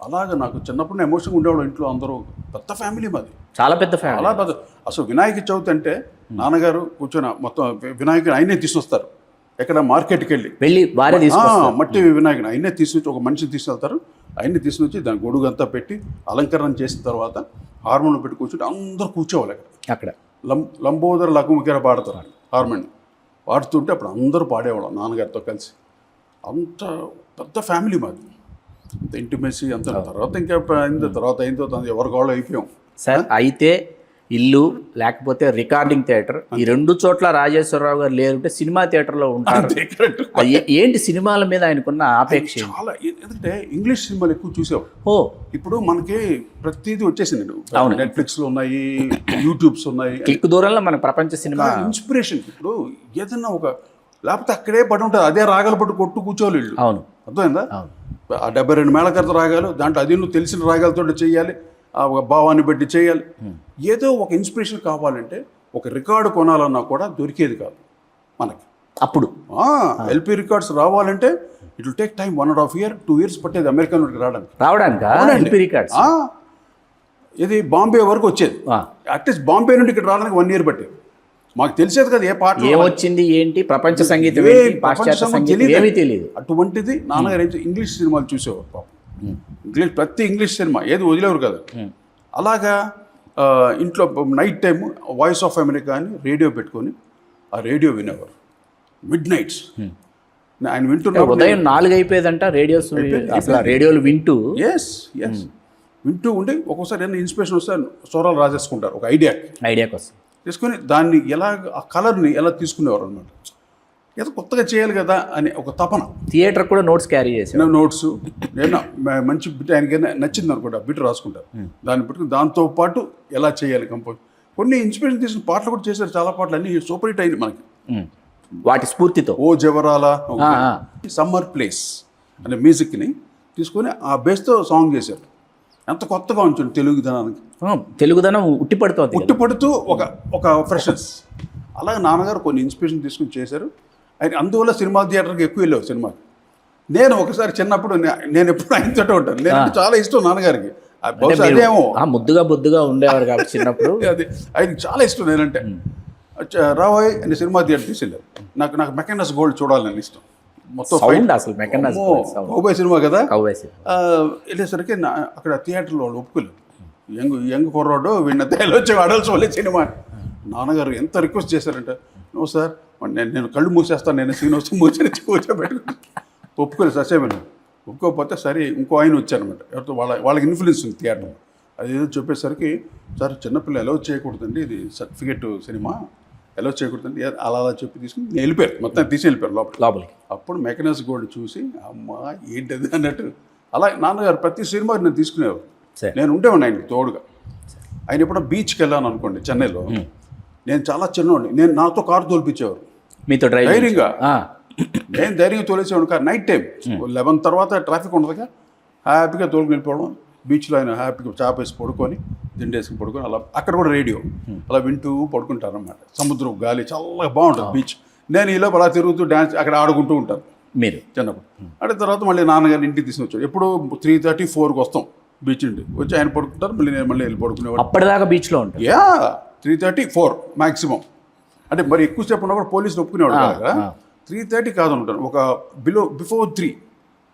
అలాగా నాకు చిన్నప్పుడు ఎమోషన్గా ఉండేవాళ్ళు ఇంట్లో అందరూ. పెద్ద ఫ్యామిలీ మాది, చాలా పెద్ద ఫ్యామిలీ. చాలా పెద్ద. అసలు వినాయక చవితి అంటే నాన్నగారు కూర్చొని మొత్తం వినాయకుని ఆయనే తీసుకొస్తారు. ఎక్కడ మార్కెట్కి వెళ్ళి వారే తీసుకొస్తారు. మట్టి వినాయకుని ఆయనే తీసుకొచ్చి ఒక మనిషిని తీసుకెళ్తారు. ఆయన్ని తీసుకొచ్చి దాని గొడుగు అంతా పెట్టి అలంకరణ చేసిన తర్వాత హార్మోన్ పెట్టి కూర్చుంటే అందరూ కూర్చోవాలి అక్కడ. లంబోదర లఘుముఖిర పాడతారు హార్మోన్ పాడుతుంటే అప్పుడు అందరూ పాడేవాళ్ళం నాన్నగారితో కలిసి. అంత పెద్ద ఫ్యామిలీ మాది, అంత ఇంటిమేసీ అంత. తర్వాత ఇంకా అయిన తర్వాత ఎవరి కాళ్ళు అయిపోయాం సార్. అయితే ఇల్లు లేకపోతే రికార్డింగ్ థియేటర్, ఈ రెండు చోట్ల రాజేశ్వరరావు గారు లేదంటే సినిమా థియేటర్లో ఉంటారు. ఏంటి సినిమాల మీద ఆయనకున్న ఆపేక్ష? చాలా. ఎందుకంటే ఇంగ్లీష్ సినిమాలు ఎక్కువ చూసావు. ఇప్పుడు మనకి ప్రతిదీ వచ్చేసింది. నెట్ఫ్లిక్స్లో ఉన్నాయి, యూట్యూబ్స్ ఉన్నాయి, క్లిక్ దూరంలో మన ప్రపంచ సినిమా ఇన్స్పిరేషన్. ఇప్పుడు ఏదన్నా ఒక లేకపోతే అక్కడే పడి ఉంటుంది, అదే రాగాలు పట్టు కొట్టు కూర్చోవాలి వీళ్ళు. అవును, అర్థమైందా? ఆ 72 మేళకర్త రాగాలు, దాంట్లో అది నువ్వు తెలిసిన రాగాలతో చేయాలి, ఒక భావాన్ని బట్టి చేయాలి. ఏదో ఒక ఇన్స్పిరేషన్ కావాలంటే ఒక రికార్డు కొనాలన్నా కూడా దొరికేది కాదు మనకి అప్పుడు. ఎల్పి రికార్డ్స్ రావాలంటే it will take time 1.5 years 2 years పట్టేది అమెరికా నుండి రావడానికి. ఇది బాంబే వరకు వచ్చేది. అట్లీస్ట్ బాంబే నుండి ఇక్కడ రావడానికి 1 year పట్టేది. మాకు తెలిసేది కదా ఏ పాట ఏమొచ్చింది ఏంటి, ప్రపంచ సంగీతం ఏమీ తెలియదు. అటువంటిది నాన్నగారు అయితే ఇంగ్లీష్ సినిమాలు చూసేవారు పాపం. ప్రతి ఇంగ్లీష్ సినిమా ఏది వదిలేవారు కదా. అలాగా ఇంట్లో night time voice of America అని రేడియో పెట్టుకొని ఆ రేడియో వినేవారు మిడ్ నైట్స్. ఆయన వింటున్నారు. ఉదయం 4 అయిపోయేదంట రేడియోస్, అసలు రేడియోలు వింటూ వింటూ ఉండి ఒక్కోసారి ఏమైనా ఇన్స్పిరేషన్ వస్తే స్వరాలు రాసేసుకుంటారు ఒక ఐడియా కోసం. తీసుకొని దాన్ని ఎలా ఆ కలర్ని ఎలా తీసుకునేవారు అనమాట. ఏదో కొత్తగా చేయాలి కదా అని ఒక తపన. థియేటర్ కూడా నోట్స్ క్యారీ చేసి నోట్స్ ఏదైనా మంచి బిట్ ఆయనకైనా నచ్చింది అనుకుంటా బిట్ రాసుకుంటారు. దాన్ని పెట్టుకుని దాంతో పాటు ఎలా చేయాలి కంపోజ్. కొన్ని ఇన్స్పిరేషన్ తీసుకుని పాటలు కూడా చేశారు. చాలా పాటలు అన్నీ సూపర్ హిట్ అయింది మనకి వాటి స్ఫూర్తితో. ఓ జవరాల, సమ్మర్ ప్లేస్ అనే మ్యూజిక్ని తీసుకొని ఆ బేస్తో సాంగ్ చేశారు. ఎంత కొత్తగా ఉంచండి తెలుగుదనం ఉట్టిపడుతూ ఒక ఫ్రెషర్స్. అలాగే నాన్నగారు కొన్ని ఇన్స్పిరేషన్ తీసుకుని చేశారు. ఆయన అందువల్ల సినిమా థియేటర్కి ఎక్కువ వెళ్ళావు సినిమాకి. నేను ఒకసారి చిన్నప్పుడు నేను ఎప్పుడు ఆయనతో ఉంటాను. నేను చాలా ఇష్టం నాన్నగారికి. అదేమో ముద్దుగా ఉండేవారు కాబట్టి చిన్నప్పుడు అది ఆయనకి చాలా ఇష్టం. నేనంటే రావోయ్ అని సినిమా థియేటర్ తీసుకెళ్ళారు. నాకు మెకానస్ గోల్డ్ చూడాలని ఇష్టం. మొత్తం కౌబాయ్ సినిమా కదా. వెళ్ళేసరికి అక్కడ థియేటర్లో వాళ్ళు ఒప్పుకోలేదు. యంగ్ కుర్రాడు వీడిని వచ్చి అడల్స్ వాళ్ళే సినిమా. నాన్నగారు ఎంత రిక్వెస్ట్ చేశారంటే, నో సార్ నేను కళ్ళు మూసేస్తాను, నేను సీన్ వస్తే కూర్చోబెట్టుకుని ఒప్పుకోలేదు. ససేమని ఒప్పుకోకపోతే సరే ఇంకో ఆయన వచ్చారనమాట. ఎవరితో వాళ్ళకి ఇన్ఫ్లుయెన్స్ ఉంది థియేటర్. అది ఏదో చెప్పేసరికి, సార్ చిన్నపిల్ల ఎలా చేయకూడదండి, ఇది సర్టిఫికేట్ సినిమా ఎలా చేయకూడదండి అలా చెప్పి తీసుకుని నేను వెళ్ళిపోయారు. మొత్తం తీసి వెళ్ళిపోయారు లోపలికి. అప్పుడు మెకానస్ గోల్డ్ చూసి అమ్మా ఏంటది అన్నట్టు అలా నాన్నగారు ప్రతి సినిమా నేను తీసుకునేవారు. నేను ఉండేవాడిని ఆయనకి తోడుగా. ఆయన ఎప్పుడో బీచ్కి వెళ్ళాను అనుకోండి చెన్నైలో, నేను చాలా చిన్నవాడిని, నేను నాతో కారు తోలిపించేవారు మీతో ధైర్యంగా. నేను ధైర్యంగా తోలేసేవాడు కారు. నైట్ టైం 11 తర్వాత ట్రాఫిక్ ఉండదుగా, హ్యాపీగా తోలుకు వెళ్ళిపోవడం. బీచ్లో ఆయన హ్యాపీగా చాపేసి పడుకొని దిండేసుకుని పడుకొని అలా అక్కడ కూడా రేడియో అలా వింటూ పడుకుంటారనమాట. సముద్రం గాలి చాలా బాగుంటుంది బీచ్. నేను ఈలో అలా తిరుగుతూ డ్యాన్స్ అక్కడ ఆడుకుంటూ ఉంటాను మీరు చిన్నప్పుడు. అంటే తర్వాత మళ్ళీ నాన్నగారిని ఇంటికి తీసుకొచ్చాడు. ఎప్పుడు 3:30, 4కి వస్తాం బీచ్ నుండి. వచ్చి ఆయన పడుకుంటారు, నేను మళ్ళీ వెళ్ళి పడుకునేవాడు. అప్పటిదాకా బీచ్లో ఉంటాను. 3:30, 4 మ్యాక్సిమం. అంటే మరి ఎక్కువసేపు ఉన్నప్పుడు పోలీసులు ఒప్పుకునేవాడు కదా. 3:30 కాదు ఉంటాను, ఒక బిఫోర్ 3,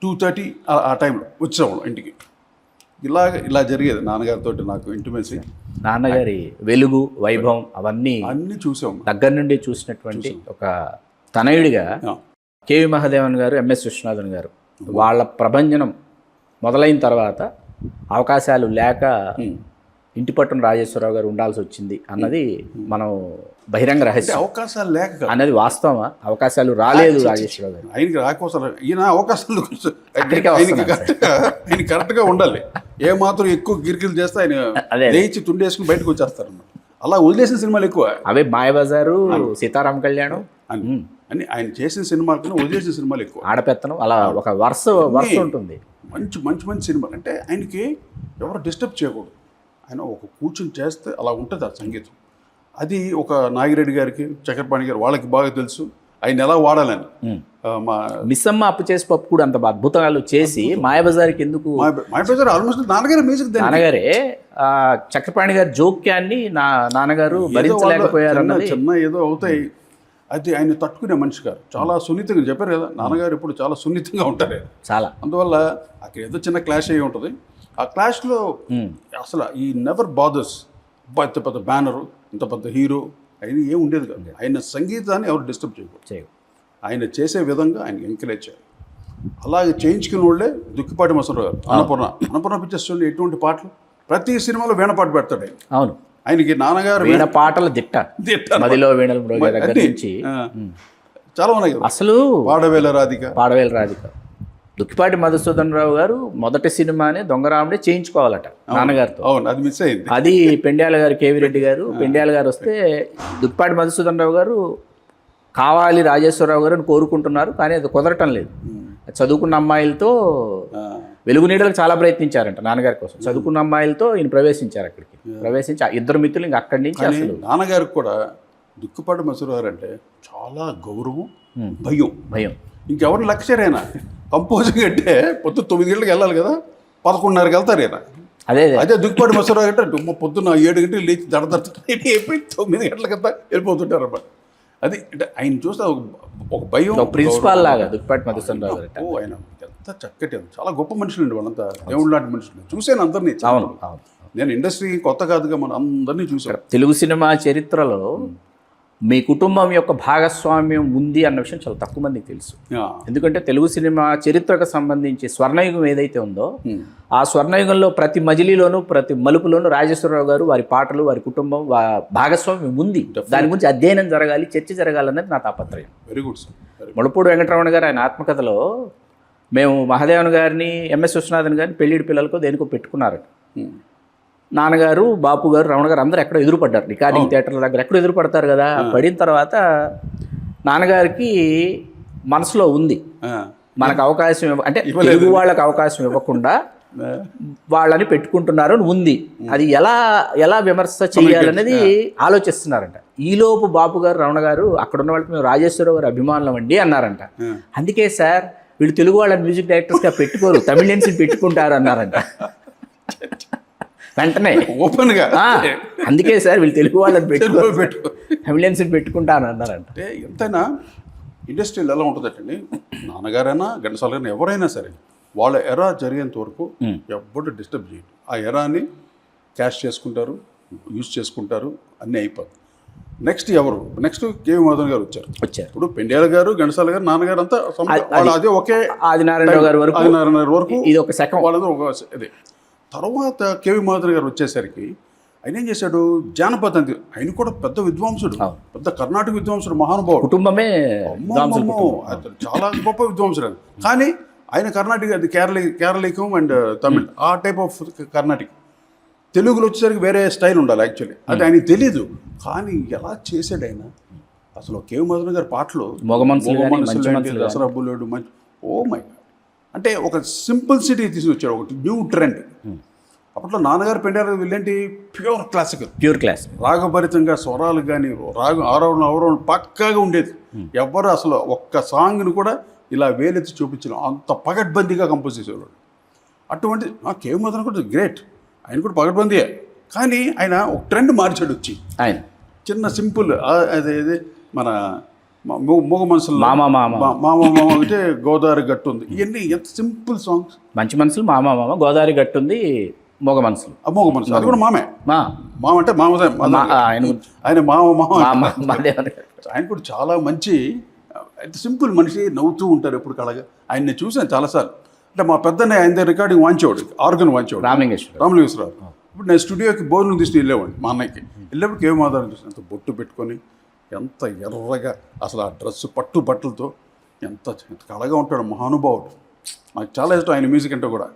2:30 ఆ టైంలో వచ్చేవాడు ఇంటికి. ఇలా జరిగేది నాన్నగారితో నాకు ఇంటిమేసీ. నాన్నగారి వెలుగు వైభవం అన్నీ చూసాం, దగ్గర నుండి చూసినటువంటి ఒక తనయుడిగా కేవి మహాదేవన్ గారు, ఎంఎస్ విశ్వనాథన్ గారు వాళ్ళ ప్రభంజనం మొదలైన తర్వాత అవకాశాలు లేక ఇంటి పట్టున రాజేశ్వరరావు గారు ఉండాల్సి వచ్చింది అన్నది మనం బహిరంగ రహస్యం. అవకాశాలు లేక అన్నది వాస్తవమా? అవకాశాలు రాలేదు రాజేశ్వరరావు గారు. ఆయనకి రాకోసాలు ఈయన అవకాశాలు ఆయన కరెక్ట్గా ఉండాలి. ఏమాత్రం ఎక్కువ గిరికిలు చేస్తే ఆయన లేచి తుండేసుకుని బయటకు వచ్చేస్తారు అన్నమాట. అలా వదిలేసిన సినిమాలు ఎక్కువ. అవే మాయబజారు, సీతారామ కళ్యాణం అని ఆయన చేసిన సినిమాల కన్నా వదిలేసిన సినిమాలు ఎక్కువ. ఆడపెత్తనం అలా ఒక వరుస ఉంటుంది. మంచి సినిమాలు అంటే ఆయనకి ఎవరు డిస్టర్బ్ చేయకూడదు. ఆయన ఒక కూర్చొని చేస్తే అలా ఉంటుంది ఆ సంగీతం. అది ఒక నాగిరెడ్డి గారికి, చక్రపాణి గారు వాళ్ళకి బాగా తెలుసు. ఆయన ఎలా వాడాలని. మా మిస్సమ్మ అప్పు చేసి పప్పు కూడా అంత అద్భుతాలు చేసి మాయాబజార్కి ఎందుకు మాయాబజార్ ఆల్మోస్ట్ నాన్నగారి మ్యూజిక్ నాన్నగారే చక్రపాణి గారి జోక్యాన్ని నాన్నగారు భరించలేకపోయారు అన్నది. చిన్న ఏదో అవుతాయి, అది ఆయన తట్టుకునే మనిషి గారు. చాలా సున్నితంగా చెప్పారు కదా, నాన్నగారు ఇప్పుడు చాలా సున్నితంగా ఉంటారు చాలా. అందువల్ల అక్కడ ఏదో చిన్న క్లాష్ అయ్యి ఉంటుంది. ఆ క్లాష్లో అసలు ఈ నెవర్ బాదర్స్. ఇంత పెద్ద బ్యానరు, ఇంత పెద్ద హీరో, ఆయన ఏం ఉండేది కాదు. ఆయన సంగీతాన్ని ఎవరు డిస్టర్బ్ చేయకూడదు. ఆయన చేసే విధంగా ఆయన ఎంకరేజ్ చేయాలి. అలాగే చేయించుకున్న వాళ్ళే దుక్కిపాటి మసూరావు గారు. అన్నపూర్ణ పిక్చర్స్ ఎటువంటి పాటలు, ప్రతి సినిమాలో వీణ పాట పెడతాడు ఆయన. అవును, ఆయనకి నాన్నగారు వీణ పాటల దిట్ట, మదిలో వీణలు మ్రోగే దగ్గర నుంచి చాలా ఉన్నాయి. అసలు పాడవేల రాధిక దుక్కిపాటి మధుసూదన్ రావు గారు మొదటి సినిమానే దొంగరాముడే చేయించుకోవాలట నాన్నగారితో. అవును, అది మిస్ అయింది. అది పెండ్యాల గారు, కేవీ రెడ్డి గారు, పెండ్యాల గారు వస్తే దుక్కిపాటి మధుసూదన్ రావు గారు కావాలి రాజేశ్వరరావు గారు అని కోరుకుంటున్నారు, కానీ అది కుదరటం లేదు. చదువుకున్న అమ్మాయిలతో వెలుగు నీడలకు చాలా ప్రయత్నించారంట నాన్నగారి కోసం. చదువుకున్న అమ్మాయిలతో ఈయన ప్రవేశించారు. అక్కడికి ప్రవేశించి ఇద్దరు మిత్రులు ఇంకా అక్కడి నుంచి అసలు నాన్నగారికి కూడా దుక్కిపాటి మసూరావు గారు అంటే చాలా గౌరవం, భయం. ఇంకెవరిని లక్ష్యరైనా కంపోజింగ్ అంటే పొద్దున్న 9 గంటలకు వెళ్ళాలి కదా, 11:30కి వెళ్తారు ఆయన. అదే దుక్కిపాటి మసూరావు అంటే పొద్దున్న 7 గంటలకు లేచి అయిపోయి 9 గంటలకంతా వెళ్ళిపోతుంటారు అన్నమాట. అది అంటే ఆయన చూస్తే ఒక భయం, ప్రిన్సిపాల్ లాగా దుక్కిపాటి మధుసూదన్ రావు గారు. ఆయన ఎంత చక్కటి, చాలా గొప్ప మనుషులు అండి వాళ్ళంతా, దేవుడు లాంటి మనుషులు. చూసాను అందరినీ. అవును, నేను ఇండస్ట్రీ కొత్త కాదుగా, మనం అందరినీ చూసాను. తెలుగు సినిమా చరిత్రలో మీ కుటుంబం యొక్క భాగస్వామ్యం ఉంది అన్న విషయం చాలా తక్కువ మందికి తెలుసు. ఎందుకంటే తెలుగు సినిమా చరిత్రకు సంబంధించి స్వర్ణయుగం ఏదైతే ఉందో, ఆ స్వర్ణయుగంలో ప్రతి మజిలీలోనూ ప్రతి మలుపులోనూ రాజేశ్వరరావు గారు, వారి పాటలు, వారి కుటుంబం భాగస్వామ్యం ఉంది. దాని గురించి అధ్యయనం జరగాలి, చర్చ జరగాలన్నది నా తాపత్రయం. Very good sir. Mullapudi Venkataramana గారు ఆయన ఆత్మకథలో మేము మహాదేవన్ గారిని, ఎంఎస్ విశ్వనాథన్ గారిని పెళ్ళిడి పిల్లలకో దేనికో పెట్టుకున్నారట. నాన్నగారు, బాపు గారు, రమణ గారు అందరూ ఎక్కడో ఎదురుపడ్డారు. రికార్డింగ్ థియేటర్ల దగ్గర ఎక్కడో ఎదురుపడతారు కదా. పడిన తర్వాత నాన్నగారికి మనసులో ఉంది, మనకు అవకాశం అంటే తెలుగు వాళ్ళకి అవకాశం ఇవ్వకుండా వాళ్ళని పెట్టుకుంటున్నారు అని ఉంది. అది ఎలా విమర్శ చేయాలనేది ఆలోచిస్తున్నారంట. ఈలోపు బాపు గారు, రమణ గారు అక్కడ ఉన్న వాళ్ళకి మేము రాజేశ్వరరావు గారు అభిమానులం అండి అన్నారంట. అందుకే సార్ వీళ్ళు తెలుగు వాళ్ళని మ్యూజిక్ డైరెక్టర్స్గా పెట్టుకోరు, తమిళియన్స్ని పెట్టుకుంటారు అన్నారంట వెంటనే ఓపెన్గా. అందుకే సార్ వీళ్ళు తెలుగు వాళ్ళని పెట్టుకో, తమిళియన్స్ని పెట్టుకుంటాను అన్నారంట. అంటే ఎంతైనా ఇండస్ట్రీలో ఎలా ఉంటుందంటే, నాన్నగారైనా ఘంటసాల గారైనా ఎవరైనా సరే వాళ్ళ ఎరా జరిగేంత వరకు ఎవ్వరు డిస్టర్బ్ చేయరు. ఆ ఎరాని క్యాష్ చేసుకుంటారు, యూజ్ చేసుకుంటారు, అన్నీ అయిపోతుంది. నెక్స్ట్ కేవీ మధుసూదన్ గారు వచ్చారు. ఇప్పుడు పెండ్యాల గారు, ఘంటసాల గారు, నాన్నగారు అంతా అదే ఒకే ఆదినారాయణరావు గారి వరకు ఇది ఒక శకం. వాళ్ళందరూ ఒక అదే. తర్వాత కేవీ మధుసూదన్ గారు వచ్చేసరికి ఆయన ఏం చేశాడు, జానపదం. ఆయన కూడా పెద్ద విద్వాంసుడు, పెద్ద కర్ణాటక విద్వాంసుడు, మహానుభావుడు. కుటుంబమే చాలా గొప్ప విద్వాంసుడు. కానీ ఆయన కర్ణాటక, అది కేరళీకం అండ్ తమిళ్, ఆ టైప్ ఆఫ్ కర్ణాటక. తెలుగులో వచ్చేసరికి వేరే స్టైల్ ఉండాలి యాక్చువల్లీ, అది ఆయనకి తెలీదు. కానీ ఎలా చేశాడు ఆయన అసలు. కేవీ మధుసూదన్ గారి పాటలు దసరాబులేడు, మంచి, ఓ మై గాడ్. అంటే ఒక సింపుల్ సిటీ తీసుకొచ్చాడు, ఒకటి న్యూ ట్రెండ్. అప్పట్లో నాన్నగారు పెండారు వీళ్ళేంటి ప్యూర్ క్లాసికల్, రాగభరితంగా స్వరాలు కానీ రాగం ఆరోహణ పక్కాగా ఉండేది. ఎవ్వరు అసలు ఒక్క సాంగ్ని కూడా ఇలా వేలెత్తి చూపించడం, అంత పగడ్బందీగా కంపోజ్ చేసేవాడు. అటువంటి కేవీ మధుసూదన్ కూడా గ్రేట్, ఆయన కూడా పగడ్బందీయే. కానీ ఆయన ఒక ట్రెండ్ మార్చాడు వచ్చి. ఆయన చిన్న సింపుల్ అదే మన మూగ మనసులు, మామ అంటే గోదావరి గట్టు ఉంది, ఇవన్నీ ఎంత సింపుల్ సాంగ్స్. మంచి మనసులు, మామ గోదావరి గట్టు ఉంది, మూగ మనసులు, అది కూడా మామే. మామ అంటే ఆయన ఆయన కూడా చాలా మంచి సింపుల్ మనిషి, నవ్వుతూ ఉంటారు ఎప్పుడు కళగా. ఆయన్ని చూసాను చాలాసార్లు. అంటే మా పెద్దనే ఆయన దగ్గర రికార్డింగ్ వాంచేవాడు, ఆర్గన్ వాంచేవాడు, రామలింగేశ్వరరావు. ఇప్పుడు నేను స్టూడియోకి భోజనం తీసుకుని వెళ్ళేవాడిని మా అన్నయ్యకి. వెళ్ళేప్పుడు కేవీ మధుసూదన్ చూసాను, ఎంత బొట్టు పెట్టుకొని, ఎంత ఎర్రగా, అసలు ఆ డ్రెస్సు పట్టు బట్టలతో ఎంత కళగా ఉంటాడు, మహానుభావుడు. నాకు చాలా ఇష్టం ఆయన మ్యూజిక్ అంటే కూడా.